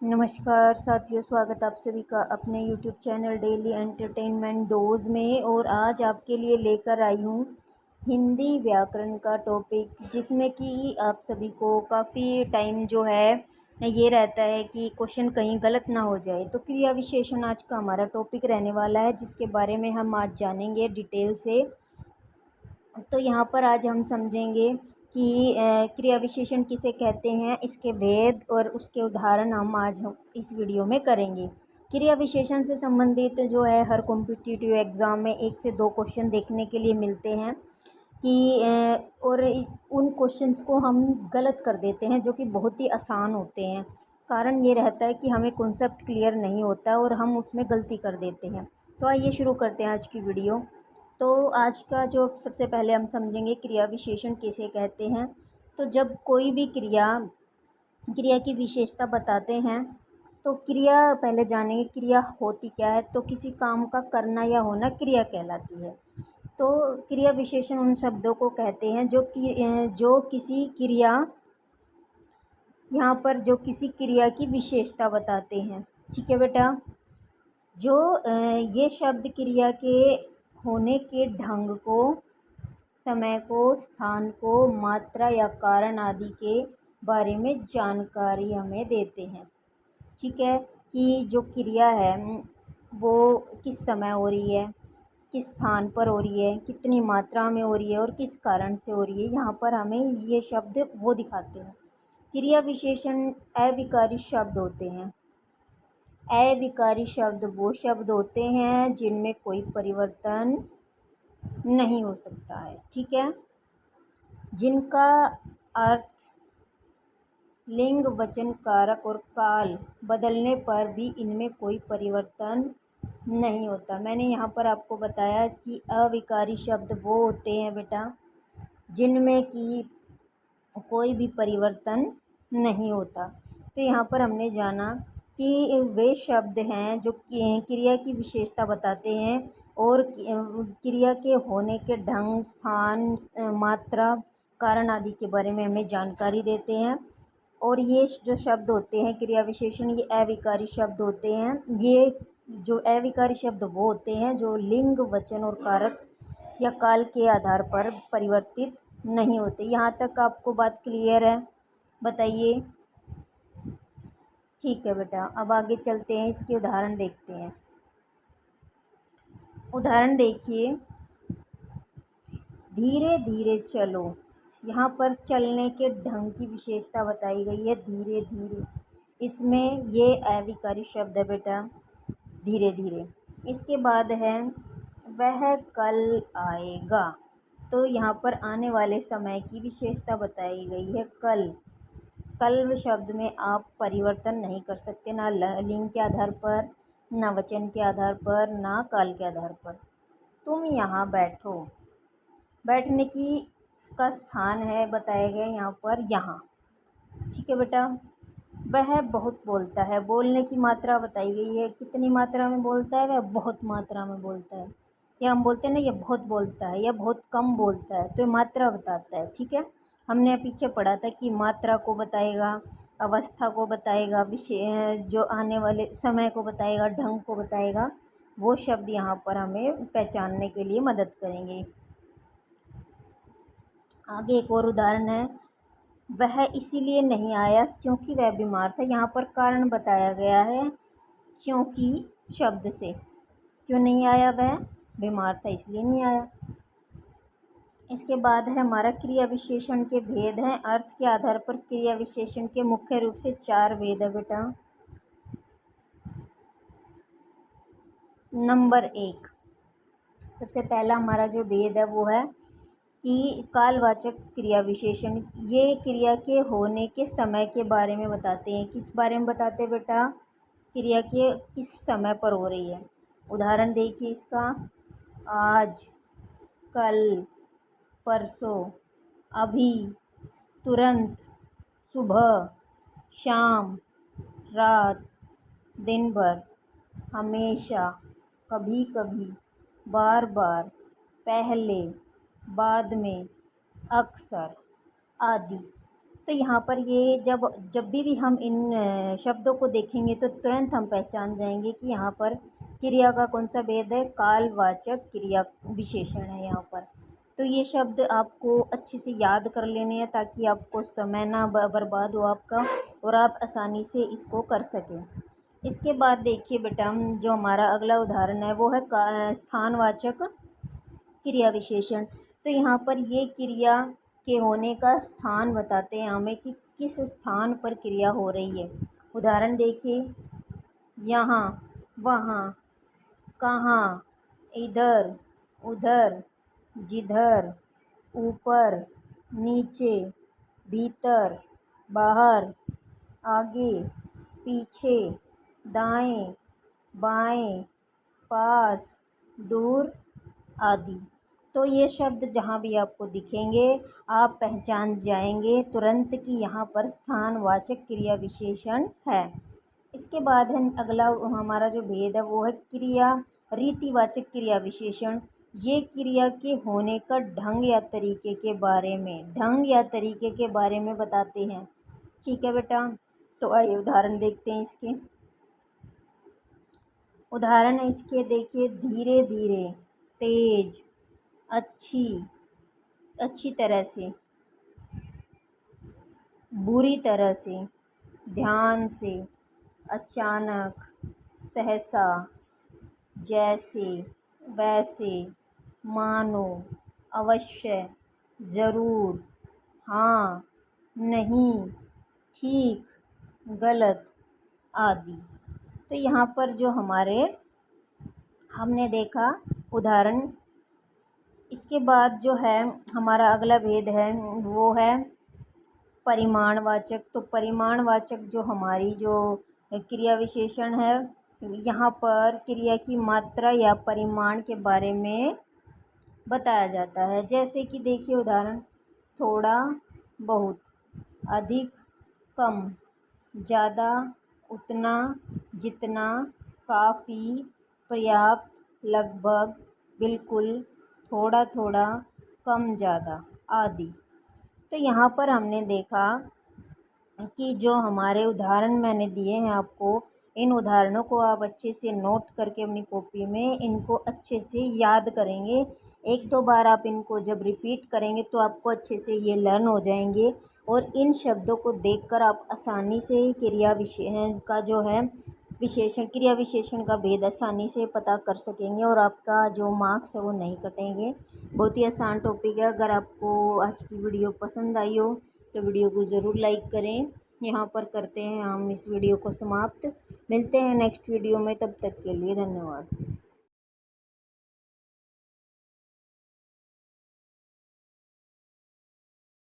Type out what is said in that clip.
नमस्कार साथियों, स्वागत आप सभी का अपने YouTube channel daily entertainment dose में। और आज आपके लिए लेकर आई हूँ हिंदी व्याकरण का टॉपिक, जिसमें कि आप सभी को काफ़ी टाइम जो है ये रहता है कि क्वेश्चन कहीं गलत ना हो जाए। तो क्रिया विशेषण आज का हमारा टॉपिक रहने वाला है, जिसके बारे में हम आज जानेंगे डिटेल से। तो यहाँ पर आज हम समझेंगे कि क्रिया विशेषण किसे कहते हैं, इसके भेद और उसके उदाहरण हम आज हम इस वीडियो में करेंगे। क्रिया विशेषण से संबंधित जो है हर कॉम्पिटिटिव एग्ज़ाम में 1 से 2 क्वेश्चन देखने के लिए मिलते हैं कि और उन क्वेश्चंस को हम गलत कर देते हैं, जो कि बहुत ही आसान होते हैं। कारण ये रहता है कि हमें कॉन्सेप्ट क्लियर नहीं होता और हम उसमें गलती कर देते हैं। तो आइए शुरू करते हैं आज की वीडियो। तो आज का जो सबसे पहले हम समझेंगे क्रिया विशेषण किसे कहते हैं। तो जब कोई भी क्रिया की विशेषता बताते हैं, तो क्रिया पहले जानेंगे क्रिया होती क्या है। तो किसी काम का करना या होना क्रिया कहलाती है। तो क्रिया विशेषण उन शब्दों को कहते हैं जो किसी क्रिया यहाँ पर जो किसी क्रिया की विशेषता बताते हैं। ठीक है बेटा। जो ये शब्द क्रिया के होने के ढंग को, समय को, स्थान को, मात्रा या कारण आदि के बारे में जानकारी हमें देते हैं। ठीक है, कि जो क्रिया है वो किस समय हो रही है, किस स्थान पर हो रही है, कितनी मात्रा में हो रही है और किस कारण से हो रही है। यहाँ पर हमें ये शब्द वो दिखाते हैं। क्रिया विशेषण अविकारी शब्द होते हैं। अविकारी शब्द वो शब्द होते हैं जिनमें कोई परिवर्तन नहीं हो सकता है। ठीक है, जिनका अर्थ, लिंग, वचन, कारक और काल बदलने पर भी इनमें कोई परिवर्तन नहीं होता। मैंने यहाँ पर आपको बताया कि अविकारी शब्द वो होते हैं बेटा जिनमें कि कोई भी परिवर्तन नहीं होता। तो यहाँ पर हमने जाना कि वे शब्द हैं जो क्रिया की विशेषता बताते हैं और क्रिया के होने के ढंग, स्थान, मात्रा, कारण आदि के बारे में हमें जानकारी देते हैं। और ये जो शब्द होते हैं क्रिया विशेषण, ये अविकारी शब्द होते हैं। ये जो अविकारी शब्द वो होते हैं जो लिंग, वचन और कारक या काल के आधार पर परिवर्तित नहीं होते। यहाँ तक आपको बात क्लियर है? बताइए। ठीक है बेटा, अब आगे चलते हैं, इसके उदाहरण देखते हैं। उदाहरण देखिए, धीरे धीरे चलो। यहाँ पर चलने के ढंग की विशेषता बताई गई है, धीरे धीरे। इसमें ये अविकारी शब्द है बेटा, धीरे धीरे। इसके बाद है वह कल आएगा। तो यहाँ पर आने वाले समय की विशेषता बताई गई है, कल। कल शब्द में आप परिवर्तन नहीं कर सकते, ना लिंग के आधार पर, ना वचन के आधार पर, ना काल के आधार पर। तुम यहाँ बैठो। बैठने की इसका स्थान है बताया गया यहाँ पर, यहाँ। ठीक है बेटा। वह बहुत बोलता है। बोलने की मात्रा बताई गई है, कितनी मात्रा में बोलता है, वह बहुत मात्रा में बोलता है। या हम बोलते हैं ना, ये बहुत बोलता है या बहुत कम बोलता है, तो ये मात्रा बताता है। ठीक है, हमने पीछे पढ़ा था कि मात्रा को बताएगा, अवस्था को बताएगा, विषय जो आने वाले समय को बताएगा, ढंग को बताएगा। वो शब्द यहाँ पर हमें पहचानने के लिए मदद करेंगे। आगे एक और उदाहरण है, वह इसीलिए नहीं आया क्योंकि वह बीमार था। यहाँ पर कारण बताया गया है क्योंकि शब्द से। क्यों नहीं आया? वह बीमार था इसलिए नहीं आया। इसके बाद है हमारा क्रिया विशेषण के भेद हैं। अर्थ के आधार पर क्रिया विशेषण के मुख्य रूप से 4 भेद है बेटा। नंबर 1, सबसे पहला हमारा जो भेद है वो है कि कालवाचक क्रिया विशेषण। ये क्रिया के होने के समय के बारे में बताते हैं। किस बारे में बताते हैं बेटा? क्रिया के किस समय पर हो रही है। उदाहरण देखिए इसका, आज, कल, परसों, अभी, तुरंत, सुबह, शाम, रात, दिन भर, हमेशा, कभी कभी, बार बार, पहले, बाद में, अक्सर आदि। तो यहाँ पर ये जब जब भी हम इन शब्दों को देखेंगे तो तुरंत हम पहचान जाएंगे कि यहाँ पर क्रिया का कौन सा भेद है, कालवाचक क्रिया विशेषण है यहाँ पर। तो ये शब्द आपको अच्छे से याद कर लेने हैं ताकि आपको समय ना बर्बाद हो आपका और आप आसानी से इसको कर सकें। इसके बाद देखिए बेटा, जो हमारा अगला उदाहरण है वो है स्थानवाचक क्रिया विशेषण। तो यहाँ पर ये क्रिया के होने का स्थान बताते हैं हमें कि किस स्थान पर क्रिया हो रही है। उदाहरण देखिए, यहाँ, वहाँ, कहाँ, इधर, उधर, जिधर, ऊपर, नीचे, भीतर, बाहर, आगे, पीछे, दाएं, बाएं, पास, दूर आदि। तो ये शब्द जहाँ भी आपको दिखेंगे आप पहचान जाएंगे तुरंत कि यहाँ पर स्थानवाचक क्रिया विशेषण है। इसके बाद है अगला हमारा जो भेद है वो है क्रिया रीतिवाचक क्रिया विशेषण। ये क्रिया के होने का ढंग या तरीके के बारे में बताते हैं। ठीक है बेटा, तो आइए उदाहरण देखते हैं इसके। उदाहरण है इसके, देखिए, धीरे धीरे, तेज, अच्छी तरह से, बुरी तरह से, ध्यान से, अचानक, सहसा, जैसे, वैसे, मानो, अवश्य, ज़रूर, हाँ, नहीं, ठीक, गलत आदि। तो यहाँ पर जो हमने देखा उदाहरण। इसके बाद जो है हमारा अगला भेद है वो है परिमाणवाचक। तो परिमाणवाचक जो हमारी जो क्रिया विशेषण है, यहाँ पर क्रिया की मात्रा या परिमाण के बारे में बताया जाता है। जैसे कि देखिए उदाहरण, थोड़ा, बहुत, अधिक, कम, ज़्यादा, उतना, जितना, काफ़ी, पर्याप्त, लगभग, बिल्कुल, थोड़ा थोड़ा, कम ज़्यादा आदि। तो यहाँ पर हमने देखा कि जो हमारे उदाहरण मैंने दिए हैं आपको, इन उदाहरणों को आप अच्छे से नोट करके अपनी कॉपी में इनको अच्छे से याद करेंगे। एक दो बार आप इनको जब रिपीट करेंगे तो आपको अच्छे से ये लर्न हो जाएंगे और इन शब्दों को देखकर आप आसानी से क्रिया विशेषण का जो है क्रिया विशेषण का भेद आसानी से पता कर सकेंगे और आपका जो मार्क्स है वो नहीं कटेंगे। बहुत ही आसान टॉपिक है। अगर आपको आज की वीडियो पसंद आई हो तो वीडियो को ज़रूर लाइक करें। यहाँ पर करते हैं हम इस वीडियो को समाप्त। मिलते हैं नेक्स्ट वीडियो में, तब तक के लिए धन्यवाद।